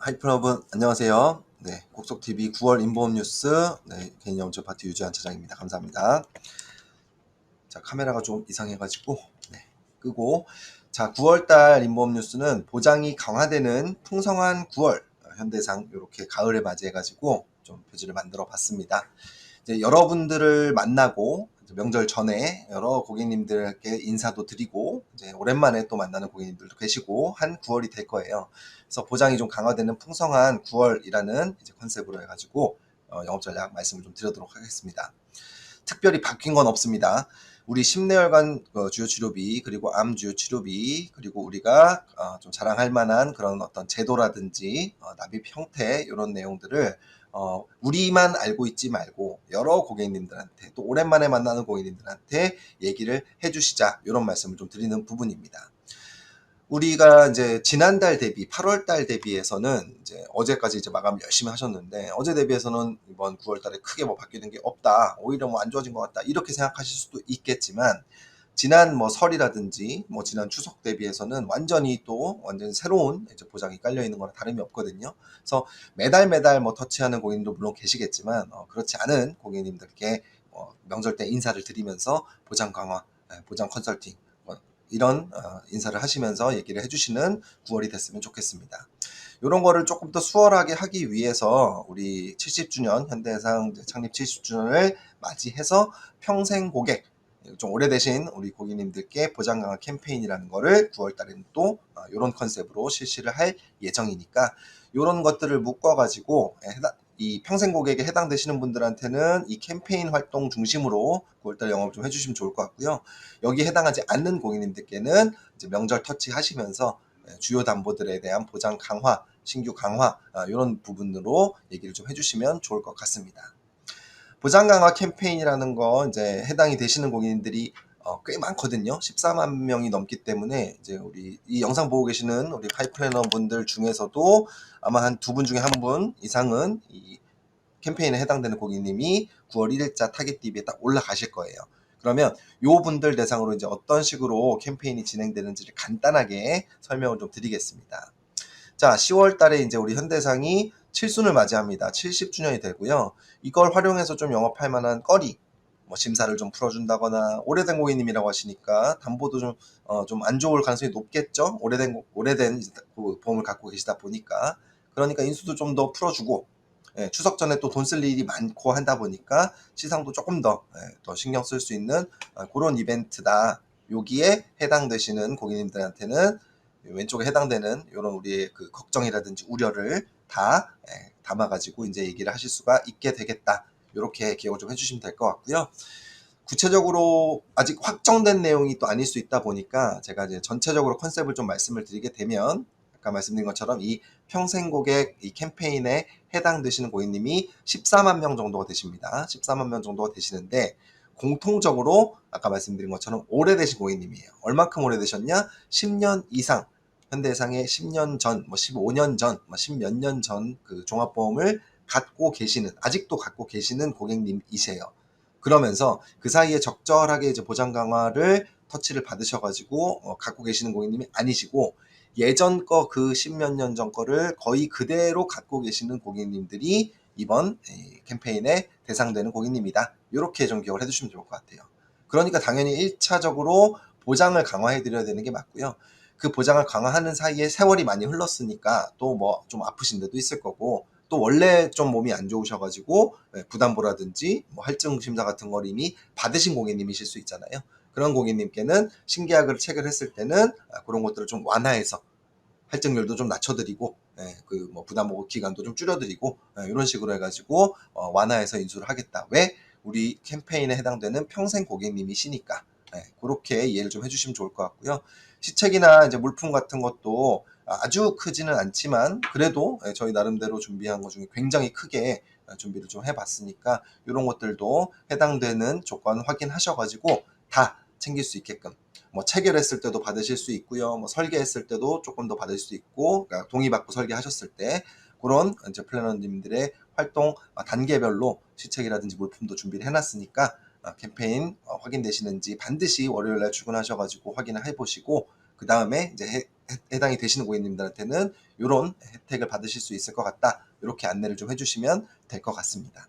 하이프 여러분 안녕하세요. 네, 곡석TV 9월 인보험 뉴스 개인영업 파트 유지한 차장입니다. 감사합니다. 자, 카메라가 좀 이상해가지고 끄고. 자, 9월달 인보험 뉴스는 보장이 강화되는 풍성한 9월 현대상 이렇게 가을에 맞이해가지고 좀 표지를 만들어 봤습니다. 이제 여러분들을 만나고 명절 전에 여러 고객님들께 인사도 드리고 이제 오랜만에 또 만나는 고객님들도 계시고 한 9월이 될 거예요. 그래서 보장이 좀 강화되는 풍성한 9월이라는 이제 컨셉으로 해가지고 영업 전략 말씀을 좀 드리도록 하겠습니다. 특별히 바뀐 건 없습니다. 우리 심내혈관 주요 치료비 그리고 암 주요 치료비 그리고 우리가 좀 자랑할 만한 그런 어떤 제도라든지 납입 형태 이런 내용들을 우리만 알고 있지 말고 여러 고객님들한테 또 오랜만에 만나는 고객님들한테 얘기를 해주시자 이런 말씀을 좀 드리는 부분입니다. 우리가 이제 지난달 대비 8월 달 대비해서는 이제 어제까지 이제 마감 열심히 하셨는데 어제 대비해서는 이번 9월 달에 크게 뭐 바뀌는 게 없다. 오히려 뭐 안 좋아진 것 같다. 이렇게 생각하실 수도 있겠지만 지난 뭐 설이라든지 뭐 지난 추석 대비해서는 완전히 또 완전 새로운 이제 보장이 깔려 있는 거랑 다름이 없거든요. 그래서 매달 뭐 터치하는 고객님도 물론 계시겠지만 그렇지 않은 고객님들께 명절 때 인사를 드리면서 보장 강화, 보장 컨설팅 이런 인사를 하시면서 얘기를 해주시는 9월이 됐으면 좋겠습니다. 이런 거를 조금 더 수월하게 하기 위해서 우리 70주년 현대해상 창립 70주년을 맞이해서 평생 고객 좀 오래되신 우리 고객님들께 보장 강화 캠페인이라는 거를 9월 달에는 또 이런 컨셉으로 실시를 할 예정이니까 이런 것들을 묶어 가지고 이 평생 고객에 해당되시는 분들한테는 이 캠페인 활동 중심으로 9월달 영업 좀 해주시면 좋을 것 같고요. 여기에 해당하지 않는 고객님들께는 이제 명절 터치 하시면서 주요 담보들에 대한 보장 강화, 신규 강화 이런 부분으로 얘기를 좀 해주시면 좋을 것 같습니다. 보장 강화 캠페인이라는 거 이제 해당이 되시는 고객님들이 꽤 많거든요. 14만 명이 넘기 때문에 이제 우리 이 영상 보고 계시는 우리 파이프래너 분들 중에서도 아마 한 두 분 중에 한 분 이상은 이 캠페인에 해당되는 고객님이 9월 1일자 타겟 DB에 딱 올라가실 거예요. 그러면 요 분들 대상으로 이제 어떤 식으로 캠페인이 진행되는지를 간단하게 설명을 좀 드리겠습니다. 자, 10월 달에 이제 우리 현대상이 7순을 맞이합니다. 70주년이 되고요. 이걸 활용해서 좀 영업할 만한 거리, 뭐 심사를 좀 풀어준다거나 오래된 고객님이라고 하시니까 담보도 좀 안 좋을 가능성이 높겠죠. 오래된 보험을 갖고 계시다 보니까 그러니까 인수도 좀 더 풀어주고 추석 전에 또 돈 쓸 일이 많고 한다 보니까 시상도 조금 더 신경 쓸 수 있는 그런 이벤트다. 여기에 해당되시는 고객님들한테는 왼쪽에 해당되는 이런 우리의 그 걱정이라든지 우려를 다 담아가지고 이제 얘기를 하실 수가 있게 되겠다. 이렇게 기억을 좀 해주시면 될 것 같고요. 구체적으로 아직 확정된 내용이 또 아닐 수 있다 보니까 제가 이제 전체적으로 컨셉을 좀 말씀을 드리게 되면 아까 말씀드린 것처럼 이 평생 고객 이 캠페인에 해당되시는 고객님이 14만 명 정도가 되십니다. 14만 명 정도가 되시는데 공통적으로 아까 말씀드린 것처럼 오래되신 고객님이에요. 얼만큼 오래되셨냐? 10년 이상 현대해상의 10년 전, 뭐 15년 전, 뭐 10몇 년 전 그 종합보험을 갖고 계시는 아직도 갖고 계시는 고객님이세요. 그러면서 그 사이에 적절하게 이제 보장 강화를 터치를 받으셔가지고 갖고 계시는 고객님이 아니시고 예전 거 그 10몇 년 전 거를 거의 그대로 갖고 계시는 고객님들이 이번 캠페인에 대상되는 고객님이다. 이렇게 좀 기억을 해주시면 좋을 것 같아요. 그러니까 당연히 1차적으로 보장을 강화해 드려야 되는 게 맞고요. 그 보장을 강화하는 사이에 세월이 많이 흘렀으니까 또 뭐 좀 아프신 데도 있을 거고 또 원래 좀 몸이 안 좋으셔가지고 부담보라든지 뭐 할증 심사 같은 걸 이미 받으신 고객님이실 수 있잖아요. 그런 고객님께는 신계약을 체결했을 때는 그런 것들을 좀 완화해서 할증률도 좀 낮춰드리고 그뭐 부담 보고 기간도 좀 줄여드리고 이런 식으로 해가지고 완화해서 인수를 하겠다. 왜? 우리 캠페인에 해당되는 평생 고객님이시니까 그렇게 이해를 좀 해주시면 좋을 것 같고요. 시책이나 이제 물품 같은 것도 아주 크지는 않지만 그래도 저희 나름대로 준비한 것 중에 굉장히 크게 준비를 좀 해봤으니까 이런 것들도 해당되는 조건 확인하셔가지고 다 챙길 수 있게끔 뭐 체결했을 때도 받으실 수 있고요. 뭐 설계했을 때도 조금 더 받을 수 있고, 그러니까 동의받고 설계하셨을 때 그런 이제 플래너님들의 활동 단계별로 시책이라든지 물품도 준비를 해놨으니까 캠페인 확인되시는지 반드시 월요일날 출근하셔가지고 확인을 해보시고 그 다음에 이제 해당이 되시는 고객님들한테는 이런 혜택을 받으실 수 있을 것 같다. 이렇게 안내를 좀 해주시면 될 것 같습니다.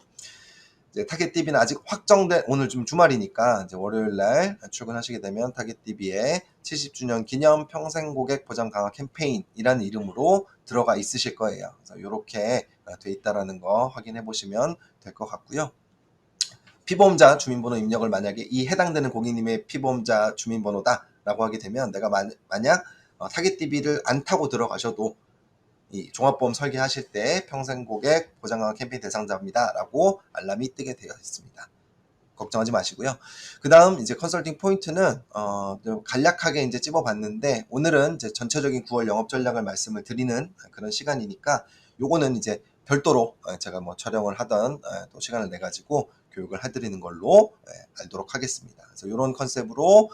이제 타겟DB는 아직 확정된, 오늘 좀 주말이니까 이제 월요일날 출근하시게 되면 타겟DB에 70주년 기념 평생 고객 보장 강화 캠페인이라는 이름으로 들어가 있으실 거예요. 그래서 이렇게 돼 있다라는 거 확인해 보시면 될 것 같고요. 피보험자 주민번호 입력을 만약에 이 해당되는 고객님의 피보험자 주민번호다 라고 하게 되면 내가 만약 타겟DB를 안 타고 들어가셔도 이 종합보험 설계하실 때 평생 고객 보장강화 캠페인 대상자입니다 라고 알람이 뜨게 되어 있습니다. 걱정하지 마시고요. 그 다음 이제 컨설팅 포인트는 좀 간략하게 이제 찝어봤는데 오늘은 이제 전체적인 9월 영업 전략을 말씀을 드리는 그런 시간이니까 요거는 이제 별도로 제가 뭐 촬영을 하던 또 시간을 내 가지고 교육을 해드리는 걸로 알도록 하겠습니다. 그래서 이런 컨셉으로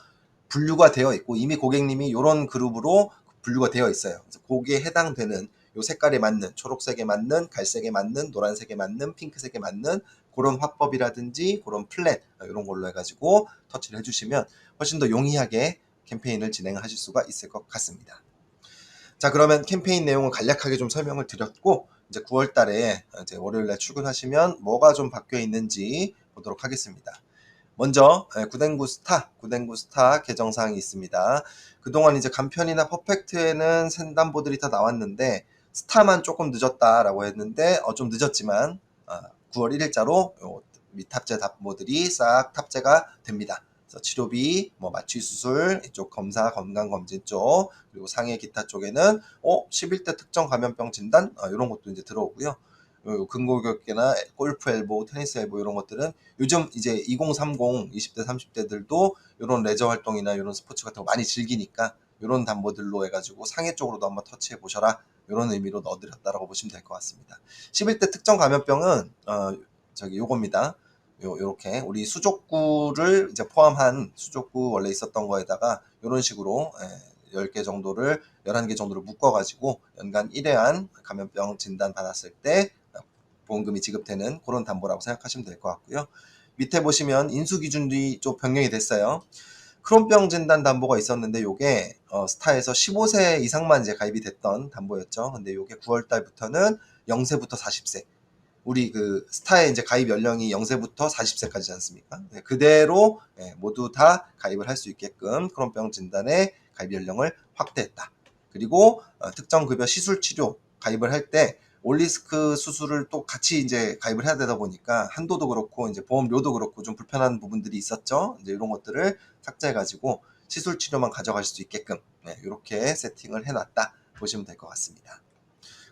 분류가 되어 있고 이미 고객님이 이런 그룹으로 분류가 되어 있어요. 그래서 거기에 해당되는 요 색깔에 맞는 초록색에 맞는 갈색에 맞는 노란색에 맞는 핑크색에 맞는 그런 화법이라든지 그런 플랜 이런 걸로 해가지고 터치를 해주시면 훨씬 더 용이하게 캠페인을 진행하실 수가 있을 것 같습니다. 자, 그러면 캠페인 내용을 간략하게 좀 설명을 드렸고 이제 9월 달에 이제 월요일날 출근하시면 뭐가 좀 바뀌어 있는지 보도록 하겠습니다. 먼저 구댕구 스타 개정사항이 있습니다. 그동안 이제 간편이나 퍼펙트에는 새 담보들이 다 나왔는데 스타만 조금 늦었다라고 했는데 좀 늦었지만 9월 1일자로 미탑재 담보들이 싹 탑재가 됩니다. 그래서 치료비, 뭐 마취 수술 이쪽 검사 건강 검진 쪽 그리고 상해 기타 쪽에는 11대 특정 감염병 진단 이런 것도 이제 들어오고요. 근고격계나 골프 엘보, 테니스 엘보 이런 것들은 요즘 이제 2030, 20대, 30대들도 이런 레저 활동이나 이런 스포츠 같은 거 많이 즐기니까 이런 담보들로 해가지고 상해 쪽으로도 한번 터치해 보셔라 이런 의미로 넣어드렸다라고 보시면 될 것 같습니다. 11대 특정 감염병은 요겁니다. 요렇게 우리 수족구를 이제 포함한 수족구 원래 있었던 거에다가 이런 식으로 10개 정도를 11개 정도를 묶어가지고 연간 1회한 감염병 진단 받았을 때 보험금이 지급되는 그런 담보라고 생각하시면 될 것 같고요. 밑에 보시면 인수기준이 좀 변경이 됐어요. 크론병 진단 담보가 있었는데 요게 스타에서 15세 이상만 이제 가입이 됐던 담보였죠. 근데 요게 9월 달부터는 0세부터 40세. 우리 그 스타의 이제 가입 연령이 0세부터 40세까지지 않습니까? 네, 그대로 모두 다 가입을 할 수 있게끔 크론병 진단의 가입 연령을 확대했다. 그리고 특정 급여 시술 치료 가입을 할 때 올리스크 수술을 또 같이 이제 가입을 해야 되다 보니까 한도도 그렇고 이제 보험료도 그렇고 좀 불편한 부분들이 있었죠. 이제 이런 것들을 삭제해가지고 시술 치료만 가져갈 수 있게끔 이렇게 세팅을 해놨다 보시면 될 것 같습니다.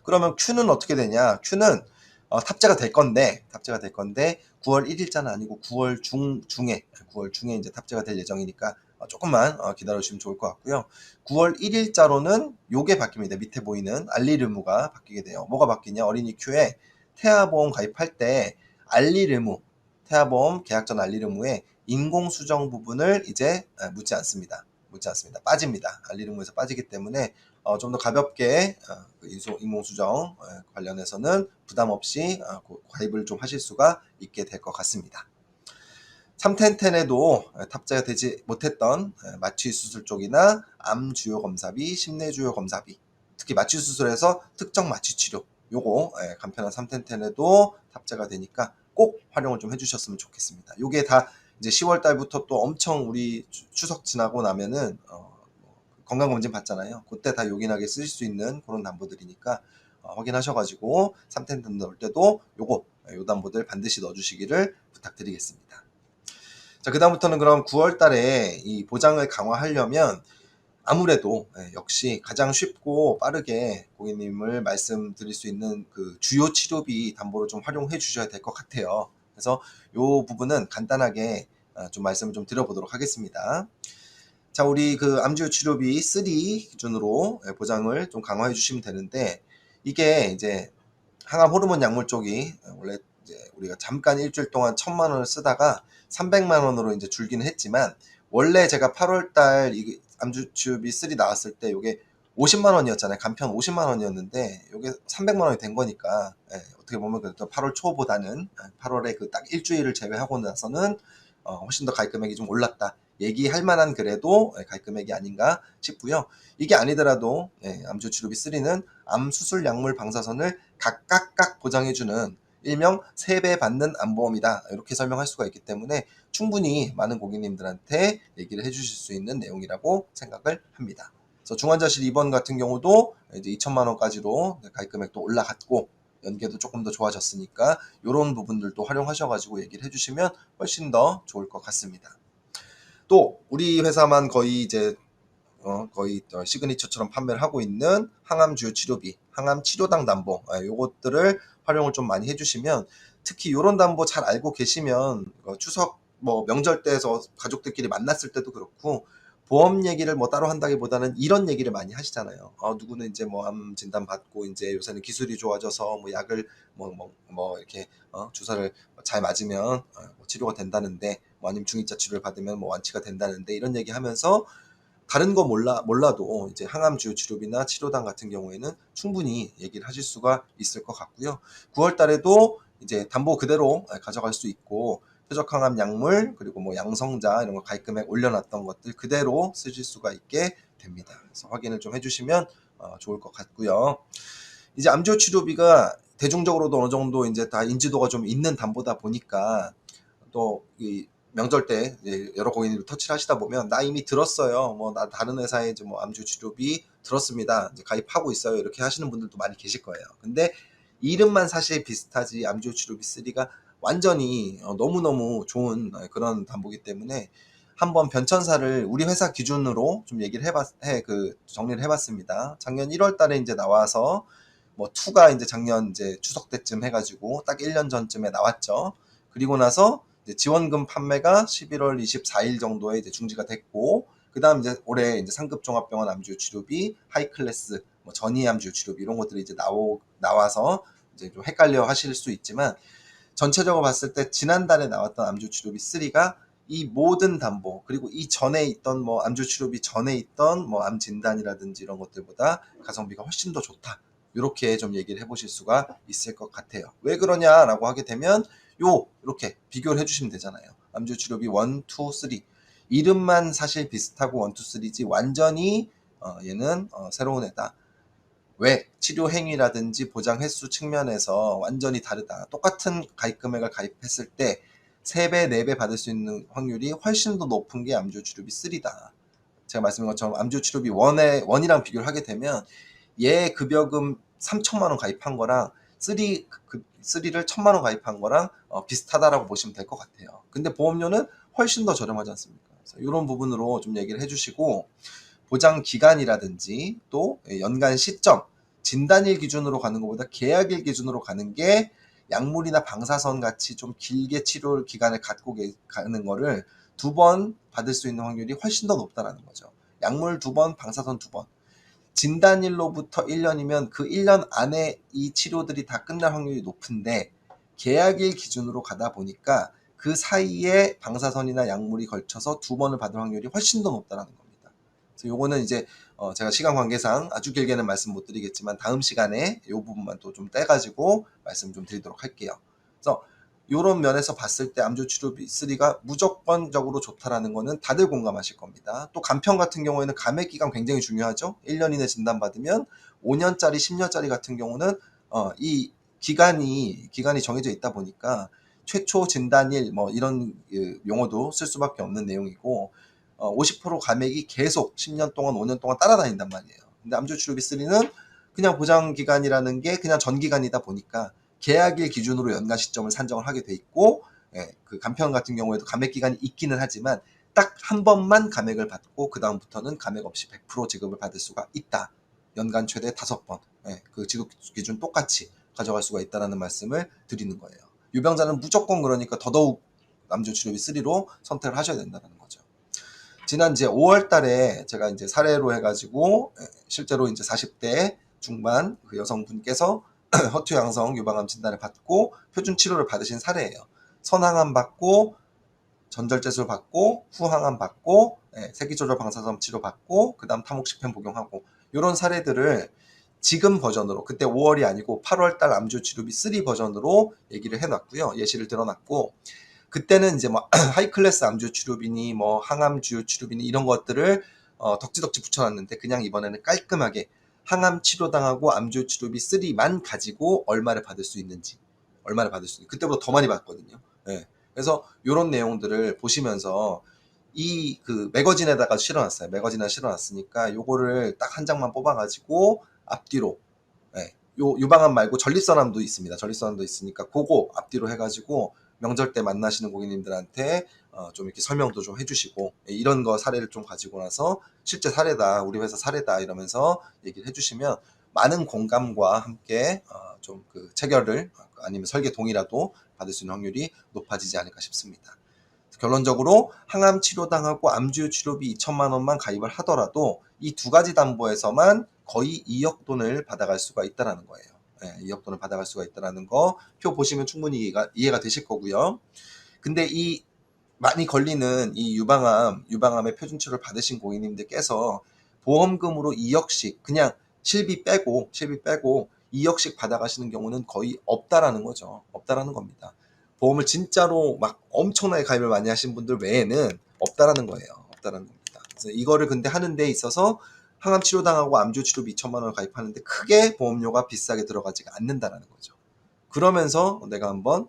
그러면 Q는 어떻게 되냐? Q는 탑재가 될 건데 9월 1일자는 아니고 9월 중에 이제 탑재가 될 예정이니까 조금만 기다려주시면 좋을 것 같고요. 9월 1일자로는 요게 바뀝니다. 밑에 보이는 알릴 의무가 바뀌게 돼요. 뭐가 바뀌냐? 어린이 Q에 태아보험 가입할 때 알릴 의무, 태아보험 계약 전 알릴 의무에 인공수정 부분을 이제 묻지 않습니다. 빠집니다. 알릴 의무에서 빠지기 때문에 좀 더 가볍게 인공수정 관련해서는 부담 없이 가입을 좀 하실 수가 있게 될 것 같습니다. 310에도 탑재가 되지 못했던 마취 수술 쪽이나 암 주요 검사비, 심내 주요 검사비, 특히 마취 수술에서 특정 마취 치료 요거 간편한 310에도 탑재가 되니까 꼭 활용을 좀 해주셨으면 좋겠습니다. 요게 다 이제 10월 달부터 또 엄청 우리 추석 지나고 나면은 건강검진 받잖아요. 그때 다 요긴하게 쓰실 수 있는 그런 담보들이니까 확인하셔가지고 3텐 넣을 때도 요 담보들 반드시 넣어주시기를 부탁드리겠습니다. 자, 그 다음부터는 그럼 9월 달에 이 보장을 강화하려면 아무래도 역시 가장 쉽고 빠르게 고객님을 말씀드릴 수 있는 그 주요 치료비 담보를 좀 활용해 주셔야 될 것 같아요. 그래서 요 부분은 간단하게 좀 말씀을 좀 드려보도록 하겠습니다. 자, 우리 그 암주요 치료비 3 기준으로 보장을 좀 강화해 주시면 되는데 이게 이제 항암 호르몬 약물 쪽이 원래 이제 우리가 잠깐 일주일 동안 1,000만 원을 쓰다가 300만 원으로 이제 줄기는 했지만 원래 제가 8월 달 이 암주 치료비 3 나왔을 때 요게 50만 원이었잖아요. 간편 50만 원이었는데 요게 300만 원이 된 거니까 어떻게 보면 그래도 8월 초보다는 8월에 그 딱 일주일을 제외하고 나서는 훨씬 더 가입 금액이 좀 올랐다. 얘기할 만한 그래도 가입 금액이 아닌가 싶고요. 이게 아니더라도 암조치료비 3는 암 수술 약물 방사선을 각각 보장해주는 일명 3배 받는 암보험이다. 이렇게 설명할 수가 있기 때문에 충분히 많은 고객님들한테 얘기를 해주실 수 있는 내용이라고 생각을 합니다. 그래서 중환자실 입원 같은 경우도 이제 2천만 원까지로 가입 금액도 올라갔고 연계도 조금 더 좋아졌으니까 이런 부분들도 활용하셔가지고 얘기를 해주시면 훨씬 더 좋을 것 같습니다. 또 우리 회사만 거의 이제 거의 시그니처처럼 판매를 하고 있는 항암 주요 치료비, 항암 치료당 담보, 요것들을 활용을 좀 많이 해주시면 특히 요런 담보 잘 알고 계시면 추석 뭐 명절 때에서 가족들끼리 만났을 때도 그렇고 보험 얘기를 뭐 따로 한다기보다는 이런 얘기를 많이 하시잖아요. 누구는 이제 뭐 암 진단 받고 이제 요새는 기술이 좋아져서 뭐 약을 뭐 이렇게 주사를 잘 맞으면 뭐 치료가 된다는데 뭐 아니면 중이자 치료를 받으면 뭐 완치가 된다는데 이런 얘기 하면서 다른 거 몰라도 이제 항암 주요 치료비나 치료당 같은 경우에는 충분히 얘기를 하실 수가 있을 것 같고요. 9월 달에도 이제 담보 그대로 가져갈 수 있고 표적 항암 약물 그리고 뭐 양성자 이런 거 가입 금액 올려놨던 것들 그대로 쓰실 수가 있게 됩니다. 그래서 확인을 좀 해주시면 좋을 것 같고요. 이제 암주 치료비가 대중적으로도 어느 정도 이제 다 인지도가 좀 있는 담보다 보니까 또 이 명절 때 여러 고객님들 터치를 하시다 보면 나 이미 들었어요. 뭐 나 다른 회사에 이제 뭐 암주 치료비 들었습니다. 이제 가입하고 있어요. 이렇게 하시는 분들도 많이 계실 거예요. 근데 이름만 사실 비슷하지 암주 치료비 3가 완전히 너무너무 좋은 그런 담보기 때문에 한번 변천사를 우리 회사 기준으로 좀 얘기를 정리를 해봤습니다. 작년 1월 달에 이제 나와서 뭐 2가 이제 작년 이제 추석 때쯤 해가지고 딱 1년 전쯤에 나왔죠. 그리고 나서 이제 지원금 판매가 11월 24일 정도에 이제 중지가 됐고, 그 다음 이제 올해 이제 상급 종합병원 암주 치료비, 하이클래스, 뭐 전이 암주 치료비 이런 것들이 이제 나와서 이제 좀 헷갈려 하실 수 있지만, 전체적으로 봤을 때 지난달에 나왔던 암주 치료비 3가 이 모든 담보 그리고 이 전에 있던 뭐 암주 치료비 전에 있던 뭐 암 진단이라든지 이런 것들보다 가성비가 훨씬 더 좋다. 이렇게 좀 얘기를 해보실 수가 있을 것 같아요. 왜 그러냐라고 하게 되면 이렇게 비교를 해주시면 되잖아요. 암주 치료비 1, 2, 3 이름만 사실 비슷하고 1, 2, 3지 완전히 얘는 새로운 애다. 왜? 치료 행위라든지 보장 횟수 측면에서 완전히 다르다. 똑같은 가입 금액을 가입했을 때 3배, 4배 받을 수 있는 확률이 훨씬 더 높은 게 암주 치료비 3다. 제가 말씀드린 것처럼 암주 치료비 1이랑 비교를 하게 되면 얘 급여금 3천만 원 가입한 거랑 3를 1천만 원 가입한 거랑 비슷하다라고 보시면 될 것 같아요. 근데 보험료는 훨씬 더 저렴하지 않습니까? 그래서 이런 부분으로 좀 얘기를 해주시고 보장 기간이라든지 또 연간 시점, 진단일 기준으로 가는 것보다 계약일 기준으로 가는 게 약물이나 방사선 같이 좀 길게 치료 기간을 갖고 가는 거를 2번 받을 수 있는 확률이 훨씬 더 높다는 거죠. 약물 2번, 방사선 2번. 진단일로부터 1년이면 그 1년 안에 이 치료들이 다 끝날 확률이 높은데 계약일 기준으로 가다 보니까 그 사이에 방사선이나 약물이 걸쳐서 2번을 받을 확률이 훨씬 더 높다는 겁니다. 그래서 요거는 이제 제가 시간 관계상 아주 길게는 말씀 못 드리겠지만 다음 시간에 이 부분만 또 좀 떼가지고 말씀 좀 드리도록 할게요. 그래서 이런 면에서 봤을 때 암주 치료비 3가 무조건적으로 좋다라는 거는 다들 공감하실 겁니다. 또 간편 같은 경우에는 감액 기간 굉장히 중요하죠. 1년 이내 진단받으면 5년짜리, 10년짜리 같은 경우는 이 기간이 정해져 있다 보니까 최초 진단일 뭐 이런 용어도 쓸 수밖에 없는 내용이고 50% 감액이 계속 10년 동안 5년 동안 따라다닌단 말이에요. 근데 암주 치료비 3는 그냥 보장 기간이라는 게 그냥 전 기간이다 보니까 계약일 기준으로 연간 시점을 산정을 하게 돼 있고 그 간편 같은 경우에도 감액 기간이 있기는 하지만 딱 한 번만 감액을 받고 그 다음부터는 감액 없이 100% 지급을 받을 수가 있다. 연간 최대 5번 그 지급 기준 똑같이 가져갈 수가 있다는 말씀을 드리는 거예요. 유병자는 무조건 그러니까 더더욱 암주 치료비 3로 선택을 하셔야 된다는 거죠. 지난 이제 5월 달에 제가 이제 사례로 해가지고 실제로 이제 40대 중반 그 여성분께서 허투 양성 유방암 진단을 받고 표준 치료를 받으신 사례예요. 선항암 받고 전절제술 받고 후항암 받고 세기조절 방사선 치료 받고 그다음 타목시펜 복용하고 이런 사례들을 지금 버전으로 그때 5월이 아니고 8월 달 암주 치료비 3 버전으로 얘기를 해놨고요. 예시를 들어놨고 그때는 이제 뭐 하이클래스 암주 치료비니 뭐 항암 주요 치료비니 이런 것들을 덕지덕지 붙여놨는데 그냥 이번에는 깔끔하게 항암 치료당하고 암주 치료비 3만 가지고 얼마를 받을 수 있는지 그때보다 더 많이 받거든요. 예. 그래서 이런 내용들을 보시면서 이 그 매거진에다가 실어놨어요. 매거진에 실어놨으니까 요거를 딱 한 장만 뽑아가지고 앞뒤로 요 유방암 말고 전립선암도 있습니다. 전립선암도 있으니까 그거 앞뒤로 해가지고 명절 때 만나시는 고객님들한테 좀 이렇게 설명도 좀 해주시고 이런 거 사례를 좀 가지고 나서 실제 사례다 우리 회사 사례다 이러면서 얘기를 해주시면 많은 공감과 함께 좀 그 체결을 아니면 설계 동의라도 받을 수 있는 확률이 높아지지 않을까 싶습니다. 결론적으로 항암 치료당하고 암주 치료비 2천만 원만 가입을 하더라도 이 두 가지 담보에서만 거의 2억 돈을 받아갈 수가 있다는 거예요. 2억 돈을 받아갈 수가 있다는 거 표 보시면 충분히 이해가 되실 거고요. 근데 이 많이 걸리는 이 유방암의 표준치료를 받으신 고객님들께서 보험금으로 2억씩 그냥 실비 빼고 2억씩 받아가시는 경우는 거의 없다라는 거죠. 없다라는 겁니다. 보험을 진짜로 막 엄청나게 가입을 많이 하신 분들 외에는 없다라는 거예요. 없다라는 겁니다. 그래서 이거를 근데 하는 데 있어서 항암 치료당하고 암주 치료비 2천만 원을 가입하는데 크게 보험료가 비싸게 들어가지가 않는다라는 거죠. 그러면서 내가 한번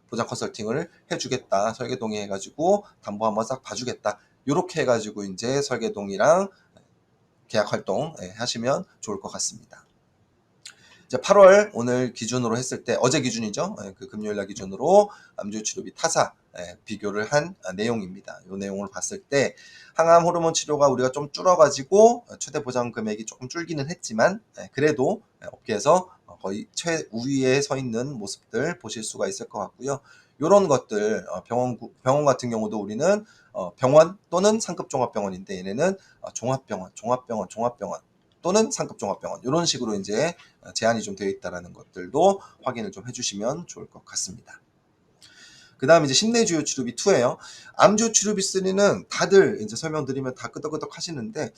보장 컨설팅을 해주겠다. 설계동의 해가지고 담보 한번 싹 봐주겠다. 이렇게 해가지고 이제 설계동이랑 계약 활동 하시면 좋을 것 같습니다. 이제 8월 오늘 기준으로 했을 때 어제 기준이죠. 그 금요일날 기준으로 암주 치료비 타사 비교를 한 내용입니다. 이 내용을 봤을 때 항암 호르몬 치료가 우리가 좀 줄어가지고 최대 보장 금액이 조금 줄기는 했지만 그래도 업계에서 거의 최우위에 서 있는 모습들 보실 수가 있을 것 같고요. 이런 것들 병원 같은 경우도 우리는 병원 또는 상급 종합병원인데 얘네는 종합병원 또는 상급 종합병원 이런 식으로 이제 제한이 좀 되어 있다는 것들도 확인을 좀 해주시면 좋을 것 같습니다. 그 다음 이제 심내주요 치료비 2예요. 암주 치료비 3는 다들 이제 설명드리면 다 끄덕끄덕 하시는데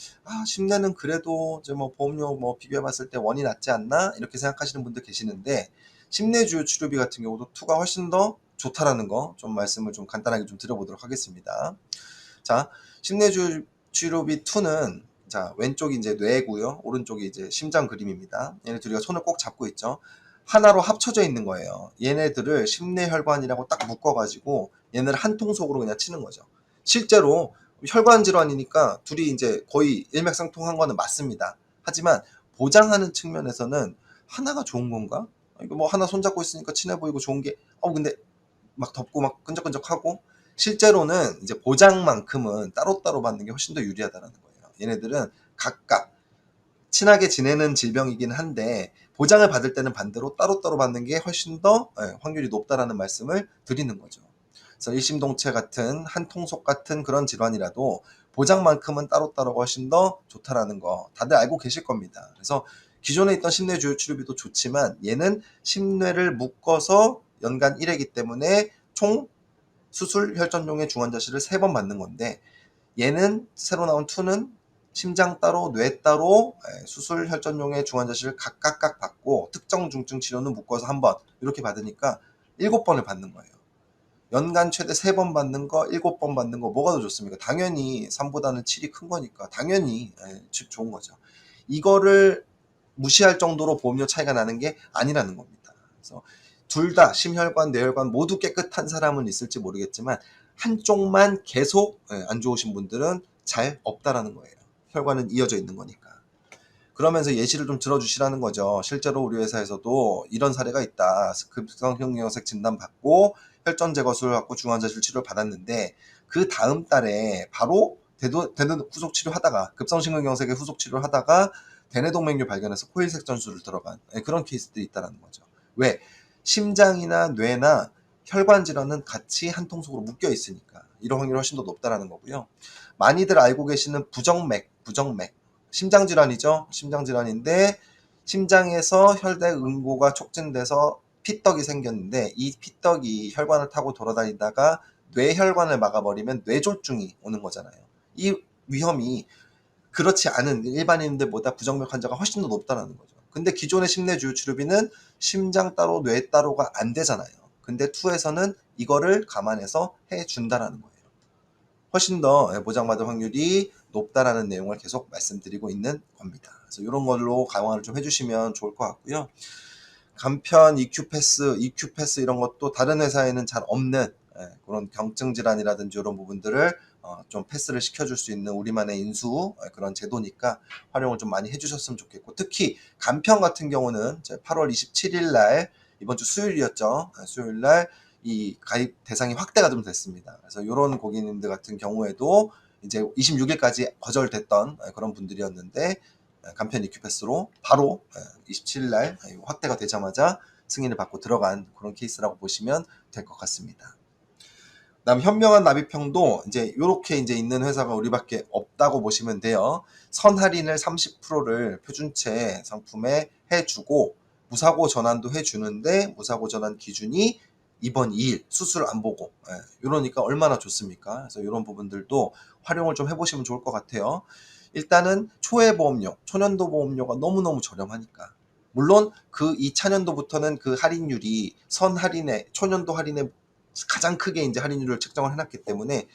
심내는 그래도 이제 뭐 보험료 뭐 비교해봤을 때 원이 낫지 않나 이렇게 생각하시는 분들 계시는데 심내주요 치료비 같은 경우도 2가 훨씬 더 좋다라는 거 좀 말씀을 좀 간단하게 좀 드려보도록 하겠습니다. 자, 심내주요 치료비 2는 자, 왼쪽이 이제 뇌고요. 오른쪽이 이제 심장 그림입니다. 얘네 둘이가 손을 꼭 잡고 있죠. 하나로 합쳐져 있는 거예요. 얘네들을 심내혈관이라고 딱 묶어가지고 얘네를 한 통속으로 그냥 치는 거죠. 실제로 혈관 질환이니까 둘이 이제 거의 일맥상통한 거는 맞습니다. 하지만 보장하는 측면에서는 하나가 좋은 건가? 이거 뭐 하나 손잡고 있으니까 친해 보이고 좋은 게 근데 막 덥고 막 끈적끈적하고 실제로는 이제 보장만큼은 따로따로 받는 게 훨씬 더 유리하다는 거예요. 얘네들은 각각 친하게 지내는 질병이긴 한데 보장을 받을 때는 반대로 따로따로 받는 게 훨씬 더 확률이 높다라는 말씀을 드리는 거죠. 그래서 일심동체 같은 한통속 같은 그런 질환이라도 보장만큼은 따로따로가 훨씬 더 좋다라는 거 다들 알고 계실 겁니다. 그래서 기존에 있던 심뇌주요 치료비도 좋지만 얘는 심뇌를 묶어서 연간 1회이기 때문에 총 수술 혈전용의 중환자실을 3번 받는 건데 얘는 새로 나온 2는 심장 따로 뇌 따로 수술 혈전용의 중환자실을 각각 받고 특정 중증 치료는 묶어서 한 번 이렇게 받으니까 7번을 받는 거예요. 연간 최대 3번 받는 거 7번 받는 거 뭐가 더 좋습니까? 당연히 3보다는 7이 큰 거니까 당연히 좋은 거죠. 이거를 무시할 정도로 보험료 차이가 나는 게 아니라는 겁니다. 그래서 둘 다 심혈관, 뇌혈관 모두 깨끗한 사람은 있을지 모르겠지만 한쪽만 계속 안 좋으신 분들은 잘 없다라는 거예요. 혈관은 이어져 있는 거니까. 그러면서 예시를 좀 들어주시라는 거죠. 실제로 우리 회사에서도 이런 사례가 있다. 급성형경색 진단 받고 혈전 제거술을 받고 중환자실 치료를 받았는데 그 다음 달에 바로 되는 후속 치료하다가 급성심근경색의 후속 치료를 하다가 대뇌동맥류 발견해서 코일색전술을 들어간 그런 케이스들이 있다는 거죠. 왜? 심장이나 뇌나 혈관 질환은 같이 한 통속으로 묶여 있으니까 이런 확률이 훨씬 더 높다는 거고요. 많이들 알고 계시는 부정맥 심장 질환이죠. 심장 질환인데 심장에서 혈대 응고가 촉진돼서 피떡이 생겼는데 이 피떡이 혈관을 타고 돌아다니다가 뇌혈관을 막아버리면 뇌졸중이 오는 거잖아요. 이 위험이 그렇지 않은 일반인들보다 부정맥 환자가 훨씬 더 높다는 거죠. 근데 기존의 심내주요 치료비는 심장 따로 뇌 따로가 안 되잖아요. 근데 2에서는 이거를 감안해서 해준다라는 거예요. 훨씬 더 보장받을 확률이 높다라는 내용을 계속 말씀드리고 있는 겁니다. 그래서 이런 걸로 강화를 좀 해주시면 좋을 것 같고요. 간편 EQ 패스 이런 것도 다른 회사에는 잘 없는 그런 경증 질환이라든지 이런 부분들을 좀 패스를 시켜줄 수 있는 우리만의 인수 그런 제도니까 활용을 좀 많이 해주셨으면 좋겠고, 특히 간편 같은 경우는 8월 27일 날, 이번 주 수요일이었죠. 수요일 날 이 가입 대상이 확대가 좀 됐습니다. 그래서 이런 고객님들 같은 경우에도 이제 26일까지 거절됐던 그런 분들이었는데, 간편 EQ 패스로 바로 27일 날 확대가 되자마자 승인을 받고 들어간 그런 케이스라고 보시면 될 것 같습니다. 그다음 현명한 납입형도 이제 이렇게 이제 있는 회사가 우리밖에 없다고 보시면 돼요. 선할인을 30%를 표준체 상품에 해주고 무사고 전환도 해주는데, 무사고 전환 기준이 입원 2일, 수술 안 보고, 이러니까 얼마나 좋습니까? 그래서 이런 부분들도 활용을 좀 해보시면 좋을 것 같아요. 일단은 초회보험료, 초년도 보험료가 너무너무 저렴하니까. 물론 그 2차년도부터는 그 할인율이 선할인에, 초년도 할인에 가장 크게 이제 할인율을 책정을 해놨기 때문에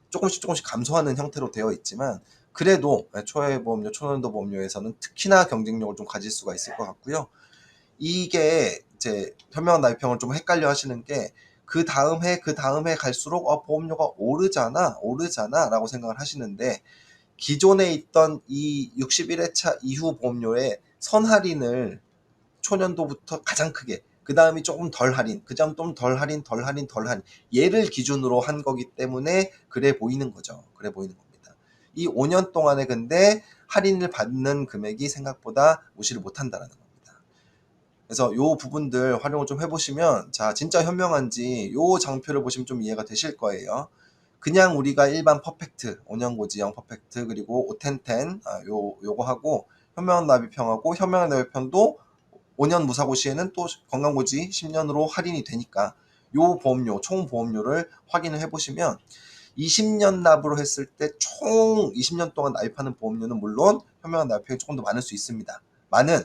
조금씩 감소하는 형태로 되어 있지만, 그래도 초회보험료, 초년도 보험료에서는 특히나 경쟁력을 좀 가질 수가 있을 것 같고요. 이게 이제 현명한 납입형을 좀 헷갈려 하시는 게, 그 다음 해 갈수록 보험료가 오르잖아 라고 생각을 하시는데, 기존에 있던 이 61회차 이후 보험료의 선할인을 초년도부터 가장 크게, 그 다음이 조금 덜 할인, 그 다음 좀 덜 할인, 얘를 기준으로 한 거기 때문에 그래 보이는 거죠. 그래 보이는 겁니다. 이 5년 동안에 근데 할인을 받는 금액이 생각보다 무시를 못한다는 겁니다. 그래서 요 부분들 활용을 좀 해보시면, 자 진짜 현명한지 요 장표를 보시면 좀 이해가 되실 거예요. 그냥 우리가 일반 퍼펙트, 5년 고지형 퍼펙트, 그리고 오텐텐 요거 하고, 현명한 납입형하고, 현명한 납입형도 5년 무사고 시에는 또 건강고지 10년으로 할인이 되니까 요 보험료, 총 보험료를 확인을 해보시면 20년 납으로 했을 때 총 20년 동안 납입하는 보험료는 물론 현명한 납입형이 조금 더 많을 수 있습니다. 많은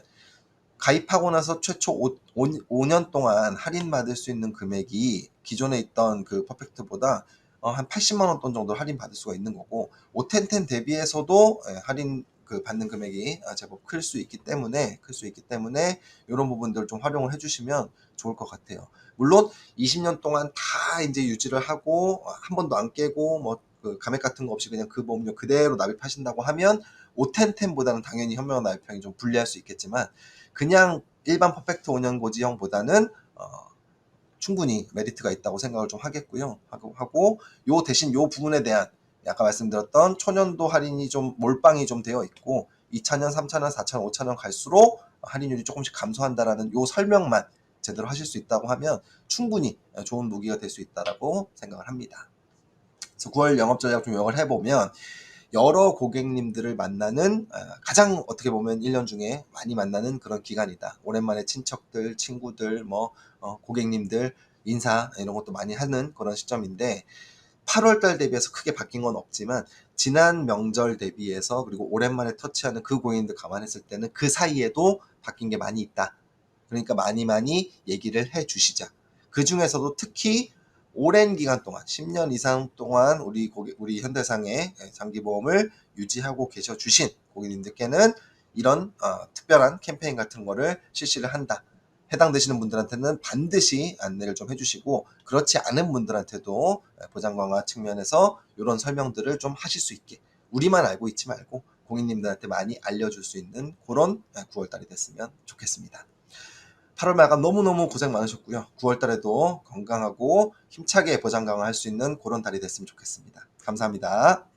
가입하고 나서 최초 5년 동안 할인받을 수 있는 금액이 기존에 있던 그 퍼펙트보다 한 80만 원 돈 정도 할인받을 수가 있는 거고, 오텐텐 대비해서도 할인 그 받는 금액이 제법 클 수 있기 때문에 이런 부분들을 좀 활용을 해주시면 좋을 것 같아요. 물론 20년 동안 다 이제 유지를 하고 한 번도 안 깨고 뭐 그 감액 같은 거 없이 그냥 그 보험료 그대로 납입하신다고 하면 오텐텐보다는 당연히 현명한 납입형이 좀 불리할 수 있겠지만, 그냥 일반 퍼펙트 5년 고지형보다는 충분히 메리트가 있다고 생각을 좀 하겠고요. 하고 요 대신 요 부분에 대한 아까 말씀드렸던 초년도 할인이 좀 몰빵이 좀 되어 있고, 2차년, 3차년, 4차년, 5차년 갈수록 할인율이 조금씩 감소한다라는 요 설명만 제대로 하실 수 있다고 하면 충분히 좋은 무기가 될 수 있다라고 생각을 합니다. 그래서 9월 영업 전략 좀 요약을 해보면, 여러 고객님들을 만나는 가장 어떻게 보면 1년 중에 많이 만나는 그런 기간이다. 오랜만에 친척들, 친구들, 고객님들 인사 이런 것도 많이 하는 그런 시점인데, 8월달 대비해서 크게 바뀐 건 없지만 지난 명절 대비해서, 그리고 오랜만에 터치하는 그 고객님들 감안했을 때는 그 사이에도 바뀐 게 많이 있다. 그러니까 많이 얘기를 해 주시자. 그 중에서도 특히 오랜 기간 동안 10년 이상 동안 우리 현대상의 장기보험을 유지하고 계셔 주신 고객님들께는 이런 특별한 캠페인 같은 거를 실시를 한다. 해당되시는 분들한테는 반드시 안내를 좀 해주시고, 그렇지 않은 분들한테도 보장 강화 측면에서 이런 설명들을 좀 하실 수 있게, 우리만 알고 있지 말고 고객님들한테 많이 알려줄 수 있는 그런 9월달이 됐으면 좋겠습니다. 8월 말간 너무너무 고생 많으셨고요. 9월달에도 건강하고 힘차게 보장 강화할 수 있는 그런 달이 됐으면 좋겠습니다. 감사합니다.